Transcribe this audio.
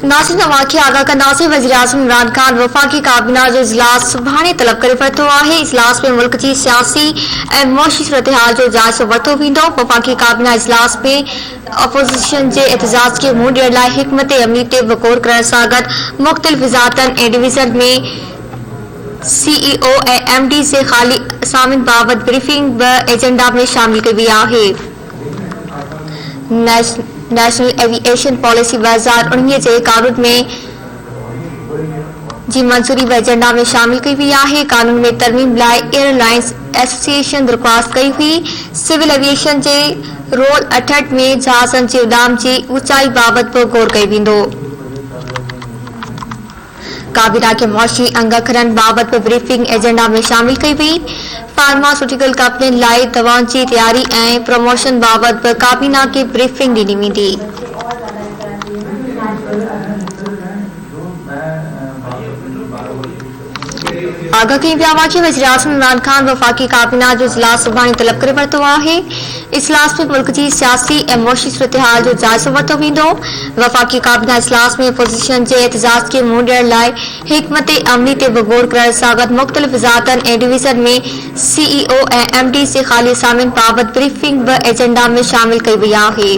नासिर नवाज़ खे आगाह कंदासीं। वज़ीर-ए-आज़म इमरान खान वफ़ाक़ी काबीना जो इजलास सुभाणे तलब करे वरितो आहे। इजलास में मुल्क जी सियासी ऐं मुआशी सूरतहाल जो जाइज़ो वरितो वेंदो। वफ़ाक़ी काबीना इजलास में अपोज़िशन जे एहतजाज खे मुंहुं ॾियण लाइ हिकमत अमली ते गौर करण सां गॾु मुख़्तलिफ़ वज़ारतुनि ऐं डिवीज़न में CEO ऐं MD जे ख़ाली असामियुनि बाबति ब्रीफिंग बि एजेंडा में शामिल कई वई आहे। नेशनल एविएशन पॉलिसी 2019 जे कानून में जी मंजूरी बि एजेंडा में शामिल कई वई आहे। कानून में तरमीम लाइ एयरलाइंस एसोसिएशन दरख़्वास्त कई हुई। सिविल एविएशन जे रोल 68 में जहाज़नि जी उॾाम जी ऊचाई बाबति बि गौर कयो वेंदो। काबीना खे मुआशी अंगखरनि बाबति बि ब्रीफिंग एजेंडा में शामिल कई वई। फार्मास्यूटिकल कंपनियुनि लाइ दवाउनि जी तैयारी ऐं प्रमोशन बाबति बि काबीना खे ब्रीफिंग ॾिनी वेंदी। आगाह कई विया वाक़िए वज़ीर-ए-आज़म इमरान खान वफ़ाक़ी काबीना जो इजलास सुभाणे तलब करे वरितो आहे। इजलास में मुल्क जी सियासी ऐं मुआशी सूरतहाल जो जाइज़ो वरितो वेंदो। वफ़ाक़ी काबीना इजलास में अपोज़िशन जे एहतजाज खे मुंहुं ॾियण लाइ हिकमत अमली ते बि गौर करण सां गॾु मुख़्तलिफ़ वज़ारतुनि ऐं डिवीज़न में CEO ऐं MD जे ख़ाली असामियुनि बाबति ब्रीफिंग बि एजेंडा में शामिल कई वई आहे।